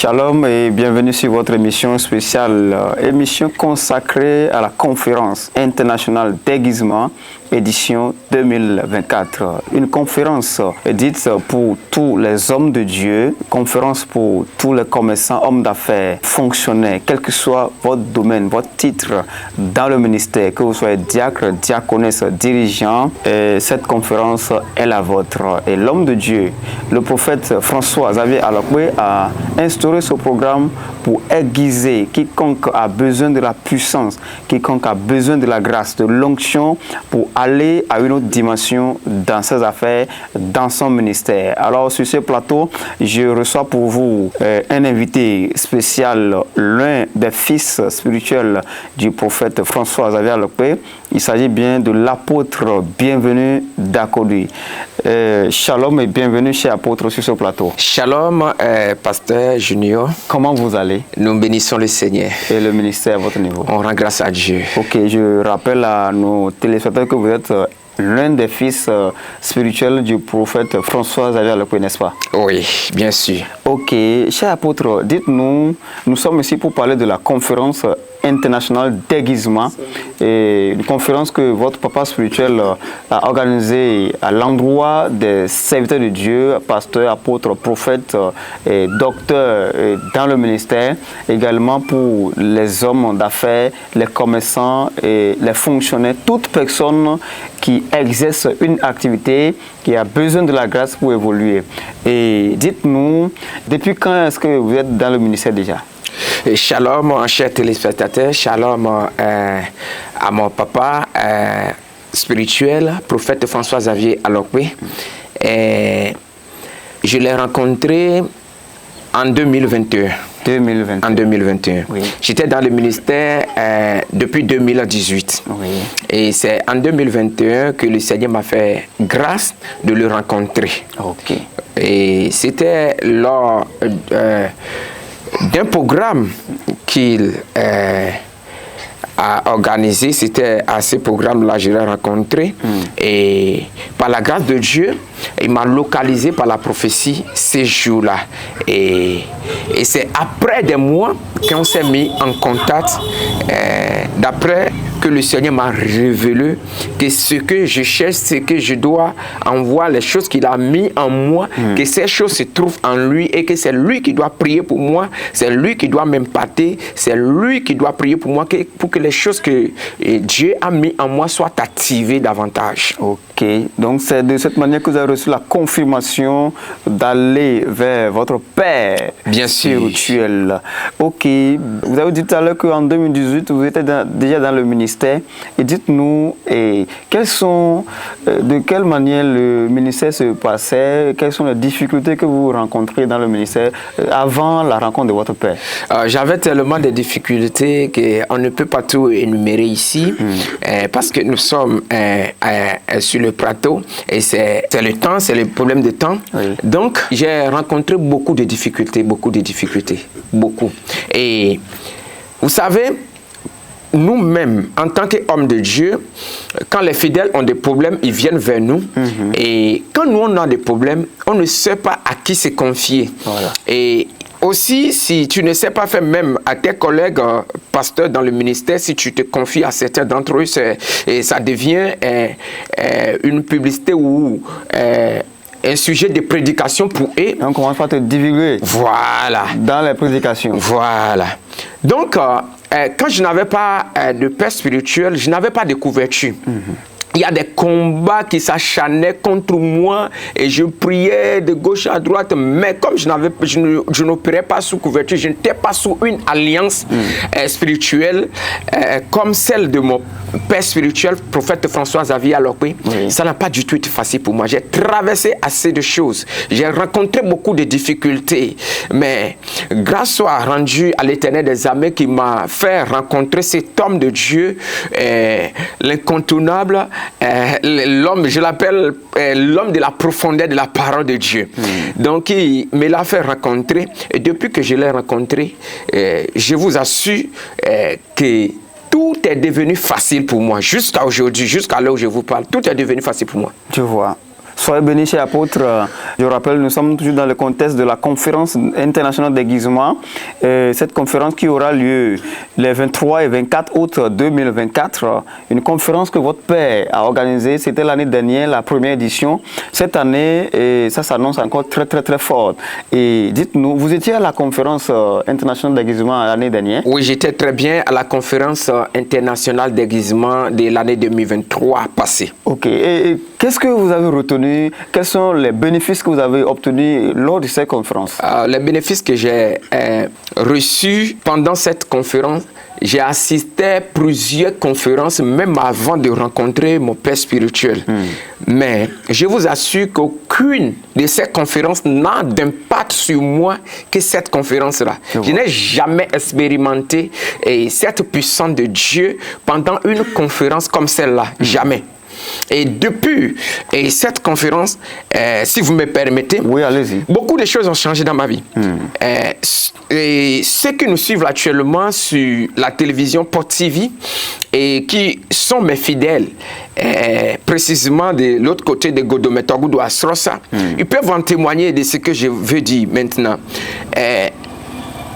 Shalom et bienvenue sur votre émission spéciale, émission consacrée à la conférence internationale déguisement, édition 2024. Une conférence dite pour tous les hommes de Dieu, conférence pour tous les commerçants, hommes d'affaires, fonctionnaires, quel que soit votre domaine, votre titre dans le ministère, que vous soyez diacre, diaconesse, dirigeant, cette conférence est la vôtre. Et l'homme de Dieu, le prophète François-Xavier Alokwe a instauré ce programme pour aiguiser quiconque a besoin de la puissance, quiconque a besoin de la grâce, de l'onction pour aller à une autre dimension dans ses affaires, dans son ministère. Alors sur ce plateau, je reçois pour vous un invité spécial, l'un des fils spirituels du prophète François-Xavier Alokwe. Il s'agit bien de l'apôtre Bienvenu d'Akodi. Shalom et bienvenue chez apôtre sur ce plateau. Shalom, pasteur Junior. Comment vous allez? Nous bénissons le Seigneur. Et le ministère à votre niveau? On rend grâce à Dieu. Ok, je rappelle à nos téléspectateurs que vous êtes l'un des fils spirituels du prophète François-Xavier Alokwe, n'est-ce pas? Oui, bien sûr. Ok, cher apôtre, dites-nous, nous sommes ici pour parler de la conférence internationale déguisement, et une conférence que votre papa spirituel a organisée à l'endroit des serviteurs de Dieu, pasteurs, apôtres, prophètes et docteurs dans le ministère, également pour les hommes d'affaires, les commerçants et les fonctionnaires, toute personne qui exerce une activité qui a besoin de la grâce pour évoluer. Et dites-nous, depuis quand est-ce que vous êtes dans le ministère déjà? Shalom, mon cher téléspectateur, shalom à mon papa spirituel, prophète François-Xavier Alokwe. Je l'ai rencontré en 2021. En 2021. Oui. J'étais dans le ministère depuis 2018. Oui. Et c'est en 2021 que le Seigneur m'a fait grâce de le rencontrer. Okay. Et c'était lors d'un programme qu'il a organisé. C'était à ce programme-là que je l'ai rencontré. Et par la grâce de Dieu, il m'a localisé par la prophétie ces jours-là. Et c'est après des mois qu'on s'est mis en contact, d'après que le Seigneur m'a révélé que ce que je cherche, ce que je dois envoyer, les choses qu'il a mis en moi, que ces choses se trouvent en lui et que c'est lui qui doit prier pour moi, c'est lui qui doit m'imparter, c'est lui qui doit prier pour moi pour que les choses que Dieu a mis en moi soient activées davantage. Ok, donc c'est de cette manière que vous avez reçu la confirmation d'aller vers votre Père spirituel. Ok, vous avez dit tout à l'heure qu'en 2018, vous étiez déjà dans le ministère. Et dites-nous, de quelle manière le ministère se passait, quelles sont les difficultés que vous rencontrez dans le ministère avant la rencontre de votre Père? J'avais tellement de difficultés qu'on ne peut pas tout énumérer ici, parce que nous sommes sur le plateau et c'est le temps, c'est le problème de temps. Oui. Donc, j'ai rencontré beaucoup de difficultés, beaucoup. Et vous savez, nous-mêmes, en tant qu'hommes de Dieu, quand les fidèles ont des problèmes, ils viennent vers nous. Et quand nous, on a des problèmes, on ne sait pas à qui se confier. Voilà. Et aussi, si tu ne sais pas faire même à tes collègues pasteurs dans le ministère, si tu te confies à certains d'entre eux, ça devient une publicité ou un sujet de prédication pour eux. On commence par te divulguer. Voilà. Dans les prédications. Voilà. Donc, quand je n'avais pas de père spirituel, je n'avais pas de couverture. Il y a des combats qui s'acharnaient contre moi et je priais de gauche à droite, mais comme je n'opérais pas sous couverture, je n'étais pas sous une alliance spirituelle comme celle de mon père spirituel, prophète François-Xavier Alokwe. Ça n'a pas du tout été facile pour moi. J'ai traversé assez de choses. J'ai rencontré beaucoup de difficultés, mais grâce soit rendue à l'Éternel des armées qui m'a fait rencontrer cet homme de Dieu, l'incontournable, l'homme, je l'appelle l'homme de la profondeur de la parole de Dieu. Donc, il me l'a fait rencontrer. Et depuis que je l'ai rencontré, je vous assure que tout est devenu facile pour moi. Jusqu'à aujourd'hui, jusqu'à l'heure où je vous parle, tout est devenu facile pour moi. Je vois. Soyez bénis, cher apôtre. Je rappelle, nous sommes toujours dans le contexte de la conférence internationale d'aiguisement. Cette conférence qui aura lieu les 23 et 24 août 2024. Une conférence que votre père a organisée. C'était l'année dernière, la première édition. Cette année, et ça s'annonce encore très, très, très fort. Et dites-nous, vous étiez à la conférence internationale d'aiguisement l'année dernière? Oui, j'étais très bien à la conférence internationale d'aiguisement de l'année 2023 passée. Ok. Et qu'est-ce que vous avez retenu? Quels sont les bénéfices que vous avez obtenus lors de cette conférence? Les bénéfices que j'ai reçus pendant cette conférence, j'ai assisté à plusieurs conférences, même avant de rencontrer mon père spirituel. Mais je vous assure qu'aucune de ces conférences n'a d'impact sur moi que cette conférence-là. Je n'ai jamais expérimenté cette puissance de Dieu pendant une conférence comme celle-là. Jamais. Et depuis cette conférence, si vous me permettez, oui, allez-y. Beaucoup de choses ont changé dans ma vie. Et ceux qui nous suivent actuellement sur la télévision Port TV et qui sont mes fidèles, précisément de l'autre côté de Godometogoudou à Srossa, ils peuvent en témoigner de ce que je veux dire maintenant.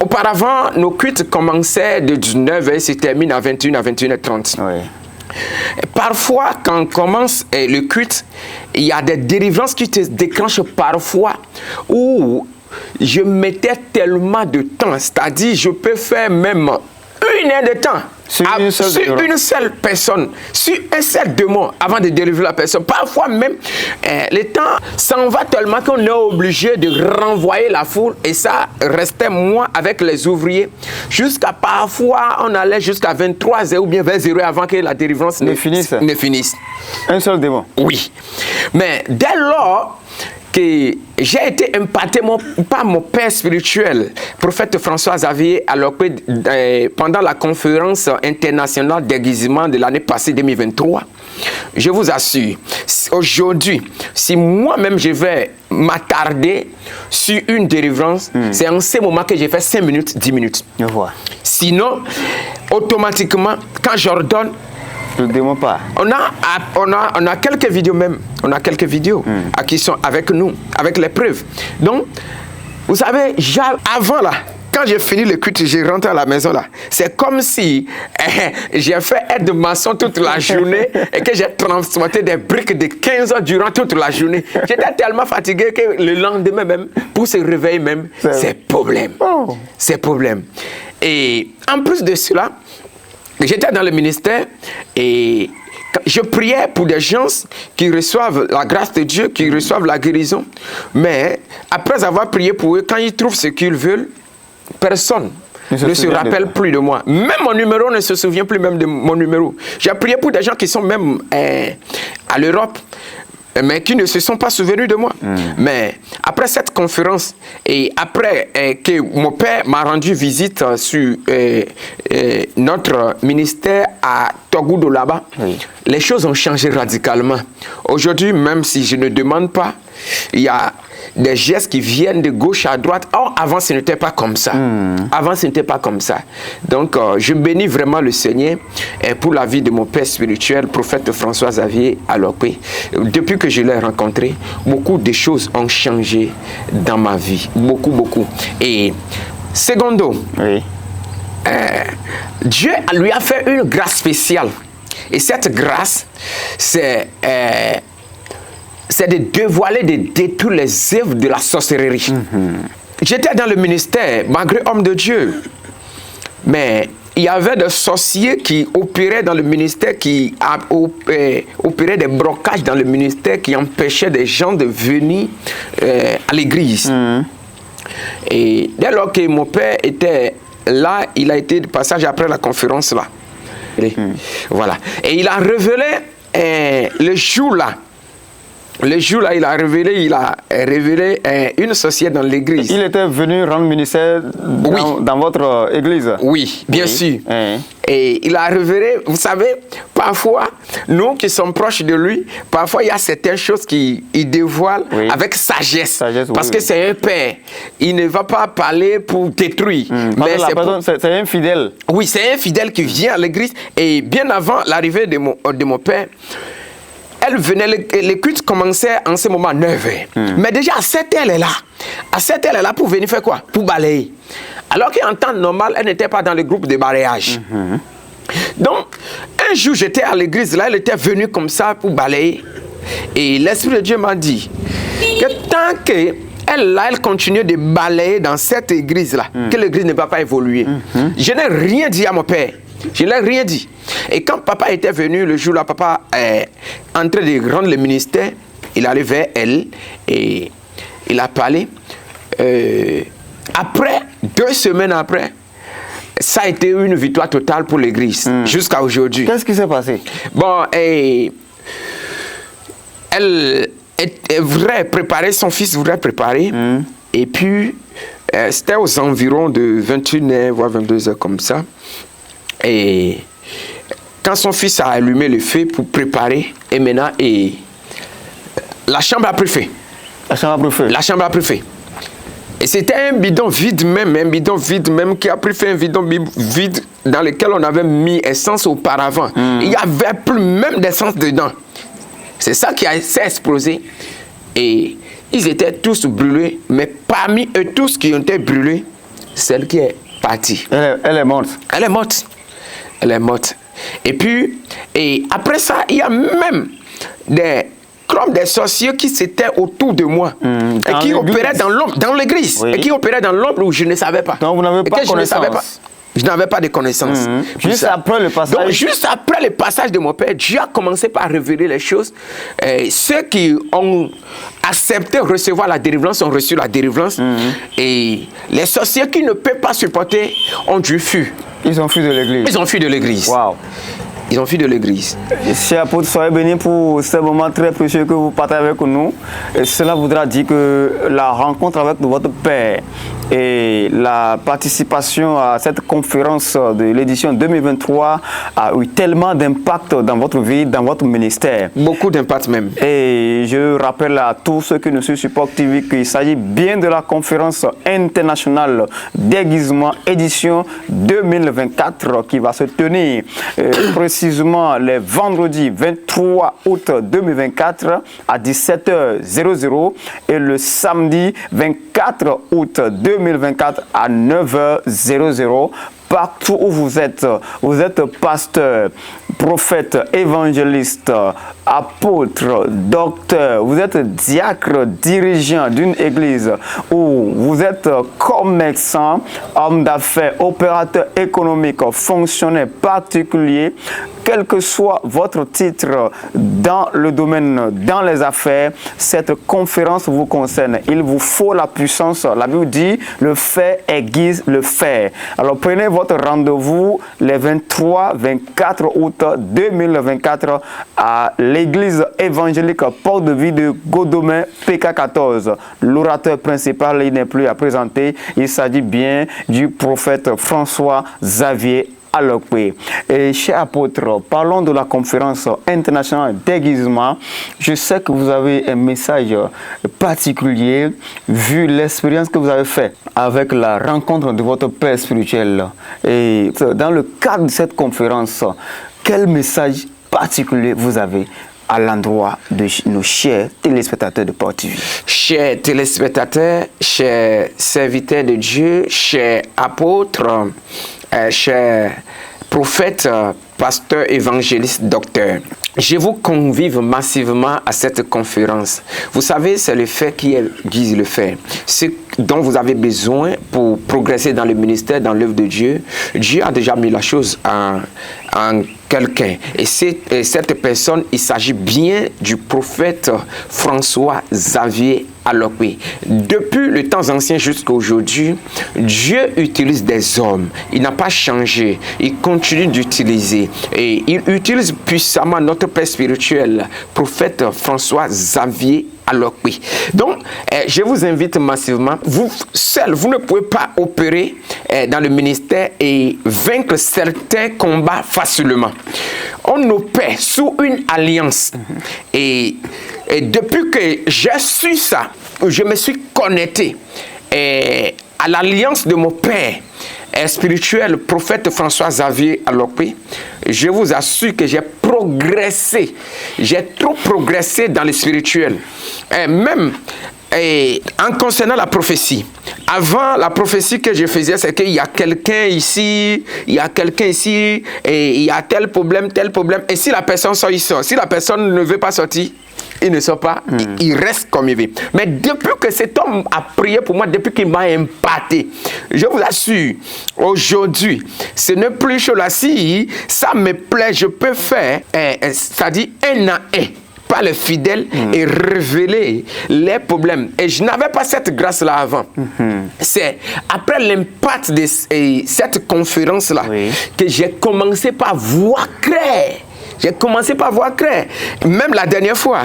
Auparavant, nos cultes commençaient de 19h et se terminent à 21h, à 21h30. Oui. Parfois, quand on commence le culte, il y a des délivrances qui te déclenchent parfois où je mettais tellement de temps, c'est-à-dire je peux faire même 1 heure de temps sur une seule personne, sur un seul démon avant de délivrer la personne. Parfois même, le temps s'en va tellement qu'on est obligé de renvoyer la foule et ça restait moi avec les ouvriers. Jusqu'à parfois, on allait jusqu'à 23h ou bien 20h avant que la délivrance ne finisse. Un seul démon? Oui. Mais dès lors que j'ai été impacté par mon père spirituel, prophète François Xavier, alors que pendant la conférence internationale d'aiguisement de l'année passée 2023, je vous assure, aujourd'hui, si moi-même je vais m'attarder sur une délivrance, c'est en ce moment que j'ai fait 5 minutes, 10 minutes. Je vois. Sinon, automatiquement, quand j'ordonne, le démon pas. On a quelques vidéos même. On a quelques vidéos qui sont avec nous, avec les preuves. Donc, vous savez, avant là, quand j'ai fini le culte, j'ai rentré à la maison là. C'est comme si j'ai fait aide-maçon toute la journée et que j'ai transporté des briques de 15 heures durant toute la journée. J'étais tellement fatigué que le lendemain même, pour se réveiller même, c'est problème. Oh. C'est problème. Et en plus de cela, j'étais dans le ministère et je priais pour des gens qui reçoivent la grâce de Dieu, qui reçoivent la guérison. Mais après avoir prié pour eux, quand ils trouvent ce qu'ils veulent, personne ne se rappelle plus de moi. Même mon numéro ne se souvient plus même de mon numéro. J'ai prié pour des gens qui sont même à l'Europe, mais qui ne se sont pas souvenus de moi. Mais après cette conférence et après que mon père m'a rendu visite sur notre ministère à Togoudou là-bas, les choses ont changé radicalement. Aujourd'hui, même si je ne demande pas, il y a des gestes qui viennent de gauche à droite. Or, avant, ce n'était pas comme ça. Avant, ce n'était pas comme ça. Donc, je bénis vraiment le Seigneur pour la vie de mon père spirituel, prophète François Xavier Alokwe. Depuis que je l'ai rencontré, beaucoup de choses ont changé dans ma vie. Beaucoup, beaucoup. Et, secondo, Dieu lui a fait une grâce spéciale. Et cette grâce, c'est de dévoiler, de détruire les œuvres de la sorcellerie. J'étais dans le ministère, malgré homme de Dieu. Mais il y avait des sorciers qui opéraient dans le ministère, qui opéraient des blocages dans le ministère, qui empêchaient des gens de venir à l'église. Et dès lors que mon père était là, il a été de passage après la conférence là. Voilà. Et il a révélé le jour-là. Le jour-là, il a révélé une sorcière dans l'église. Il était venu rendre ministère dans votre église? Oui, bien sûr. Et il a révélé, vous savez, parfois, nous qui sommes proches de lui, parfois il y a certaines choses qu'il dévoile avec sagesse. Parce que c'est un père. Il ne va pas parler pour détruire. Mais c'est un fidèle. Oui, c'est un fidèle qui vient à l'église. Et bien avant l'arrivée de mon père, elle venait, les cultes commençaient en ce moment à 9h. Mais déjà à 7h, elle est là. À 7h, elle est là pour venir faire quoi? Pour balayer. Alors qu'en temps normal, elle n'était pas dans le groupe de balayage. Donc, un jour, j'étais à l'église, là, elle était venue comme ça pour balayer. Et l'Esprit de Dieu m'a dit que tant qu'elle continue de balayer dans cette église-là, que l'église ne va pas évoluer. Je n'ai rien dit à mon père. Je n'ai rien dit. Et quand papa était venu, le jour-là, papa est en train de rendre le ministère, il allait vers elle et il a parlé. Après, 2 semaines après, ça a été une victoire totale pour l'église, jusqu'à aujourd'hui. Qu'est-ce qui s'est passé? Bon, elle voudrait préparer, son fils voudrait préparer, et puis c'était aux environs de 21h, voire 22h comme ça. Et quand son fils a allumé le feu pour préparer, et maintenant, la chambre a pris feu. La chambre a pris feu. La chambre a pris feu. Et c'était un bidon vide même qui a pris feu, un bidon vide dans lequel on avait mis essence auparavant. Il n'y avait plus même d'essence dedans. C'est ça qui s'est explosé. Et ils étaient tous brûlés, mais parmi eux tous qui ont été brûlés, celle qui est partie. Elle est morte. Elle est morte. Elle est morte. Et puis, après ça, il y a même des sorciers qui étaient autour de moi et qui opéraient dans l'ombre, dans l'église, et qui opéraient dans l'ombre où je ne savais pas. Donc vous n'avez pas connaissance. Je n'avais pas de connaissances. Juste après le passage. Donc, juste après le passage de mon père, Dieu a commencé par révéler les choses. Ceux qui ont accepté de recevoir la délivrance ont reçu la délivrance. Et les sorciers qui ne peuvent pas supporter ont dû fuir. Ils ont fui de l'église. Ils ont fui de l'église. Waouh. Ils ont fui de l'église. Cher apôtre, soyez bénis pour ce moment très précieux que vous partagez avec nous. Et cela voudra dire que la rencontre avec votre Père et la participation à cette conférence de l'édition 2023 a eu tellement d'impact dans votre vie, dans votre ministère. Beaucoup d'impact même. Et je rappelle à tous ceux qui nous suivent sur POC TV qu'il s'agit bien de la conférence internationale déguisement édition 2024 qui va se tenir précisément les vendredis 23 août 2024 à 17h00 et le samedi 24 août 2024 à 9h00. Partout où vous êtes pasteur, prophète, évangéliste, apôtre, docteur, vous êtes diacre, dirigeant d'une église, ou vous êtes commerçant, homme d'affaires, opérateur économique, fonctionnaire particulier, quel que soit votre titre dans le domaine, dans les affaires, cette conférence vous concerne. Il vous faut la puissance. La Bible dit, le faire aiguise le faire. Alors prenez votre rendez-vous les 23-24 août 2024 à l'église évangélique Porte de Vie de Godomain PK14. L'orateur principal, il n'est plus à présenter. Il s'agit bien du prophète François Xavier Alokwe. Et cher apôtre, parlons de la conférence internationale déguisement. Je sais que vous avez un message particulier vu l'expérience que vous avez faite avec la rencontre de votre père spirituel. Et dans le cadre de cette conférence, quel message particulier vous avez à l'endroit de nos chers téléspectateurs de POC TV? Chers téléspectateurs, chers serviteurs de Dieu, chers apôtres, chers prophètes, pasteurs, évangélistes, docteurs, je vous convive massivement à cette conférence. Vous savez, c'est le fait qui guise le fait. Ce dont vous avez besoin pour progresser dans le ministère, dans l'œuvre de Dieu, Dieu a déjà mis la chose en quelqu'un. Et cette personne, il s'agit bien du prophète François Xavier Alokwe. Depuis le temps ancien jusqu'à aujourd'hui, Dieu utilise des hommes. Il n'a pas changé. Il continue d'utiliser. Et il utilise puissamment notre père spirituel, prophète François Xavier Alokwe. Donc, je vous invite massivement. Vous seul, vous ne pouvez pas opérer dans le ministère et vaincre certains combats facilement. On opère sous une alliance. Et depuis que j'ai su ça, je me suis connecté à l'alliance de mon père spirituel, prophète François Xavier Alokwe. Je vous assure que j'ai progressé. J'ai trop progressé dans le spirituel. Et même en concernant la prophétie. Avant, la prophétie que je faisais, c'est qu'il y a quelqu'un ici, il y a quelqu'un ici, et il y a tel problème, et si la personne sort, il sort. Si la personne ne veut pas sortir, il ne sort pas, il reste comme il veut. Mais depuis que cet homme a prié pour moi, depuis qu'il m'a impacté, je vous assure, aujourd'hui, ce n'est plus chaud là. Si ça me plaît, je peux faire, c'est-à-dire un à un, par le fidèle et révéler les problèmes. Et je n'avais pas cette grâce-là avant. C'est après l'impact de cette conférence-là que j'ai commencé par voir clair. J'ai commencé par voir clair. Même la dernière fois,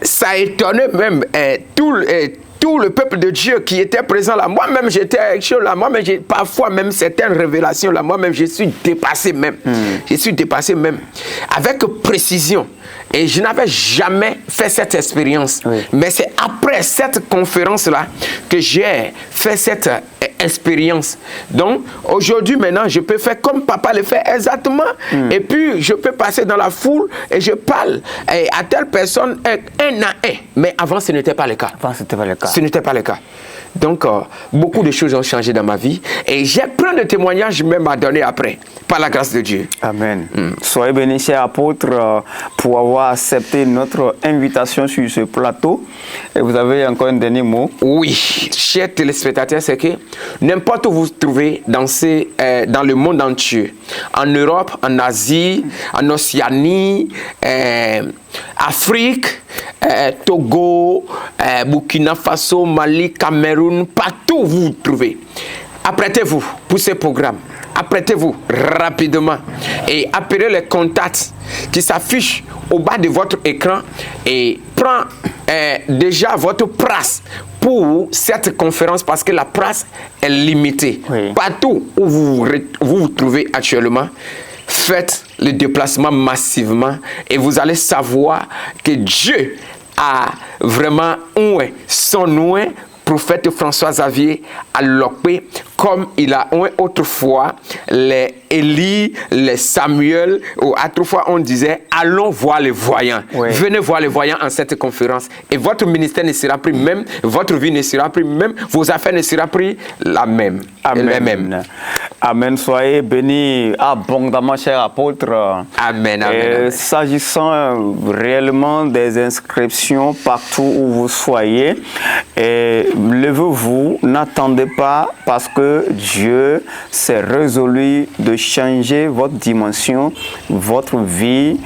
ça a étonné même tout le peuple de Dieu qui était présent là. Moi-même, j'étais là. Moi-même, parfois même certaines révélations là. Moi-même, je suis dépassé même. Je suis dépassé même. Avec précision. Et je n'avais jamais fait cette expérience. Mais c'est après cette conférence-là que j'ai fait cette expérience. Donc, aujourd'hui, maintenant, je peux faire comme papa le fait exactement. Et puis, je peux passer dans la foule et je parle à telle personne un à un. Mais avant, ce n'était pas le cas. Avant, ce n'était pas le cas. Ce n'était pas le cas. Donc, beaucoup de choses ont changé dans ma vie. Et j'ai plein de témoignages même à donner après, par la grâce de Dieu. Amen. Soyez bénis, cher apôtre, pour avoir accepté notre invitation sur ce plateau. Et vous avez encore un dernier mot? Oui, chers téléspectateurs, c'est que n'importe où vous vous trouvez dans le monde entier, en Europe, en Asie, en Océanie, Afrique, Togo, Burkina Faso, Mali, Cameroun, partout où vous vous trouvez. Apprêtez-vous pour ce programme. Apprêtez-vous rapidement et appelez les contacts qui s'affichent au bas de votre écran et prenez déjà votre place pour cette conférence parce que la place est limitée. Partout où vous trouvez actuellement, faites le déplacement massivement et vous allez savoir que Dieu a vraiment oué son oué prophète François Xavier a lopé comme il a oué autrefois les Élie, les Samuel, ou autrefois on disait allons voir les voyants. Venez voir les voyants en cette conférence et votre ministère ne sera plus même, votre vie ne sera plus même, vos affaires ne seront plus la même. Amen. Amen. Soyez bénis abondamment, cher apôtre. Amen. Amen. S'agissant réellement des inscriptions partout où vous soyez, levez-vous, n'attendez pas parce que Dieu s'est résolu de changer votre dimension, votre vie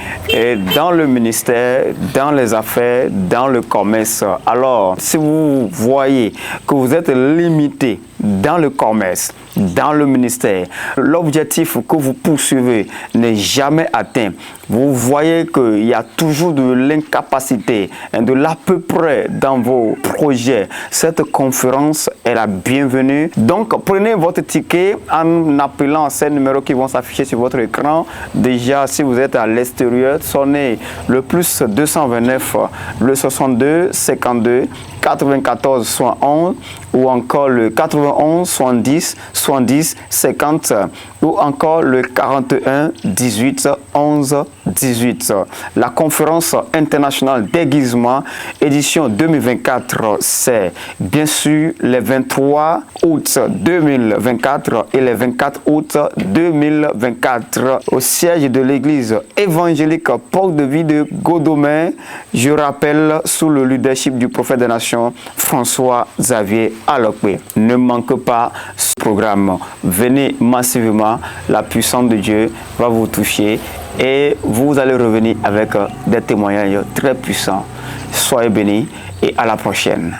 dans le ministère, dans les affaires, dans le commerce. Alors, si vous voyez que vous êtes limité dans le commerce, dans le ministère, l'objectif que vous poursuivez n'est jamais atteint. Vous voyez qu'il y a toujours de l'incapacité, de l'à peu près dans vos projets. Cette conférence est la bienvenue. Donc, prenez votre ticket en appelant ces numéros qui vont s'afficher sur votre écran. Déjà, si vous êtes à l'extérieur, sonnez le plus 229, le 62 52 94 71 ou encore le 91 70 70 50 ou encore le 41 18 11 18. La conférence internationale déguisement édition 2024, c'est bien sûr les 23 août 2024 et les 24 août 2024 au siège de l'église évangélique Porte de Vie de Godomain. Je rappelle sous le leadership du prophète des nations François Xavier Alokwe. Ne manquez pas ce programme. Venez massivement, la puissance de Dieu va vous toucher et vous allez revenir avec des témoignages très puissants. Soyez bénis et à la prochaine.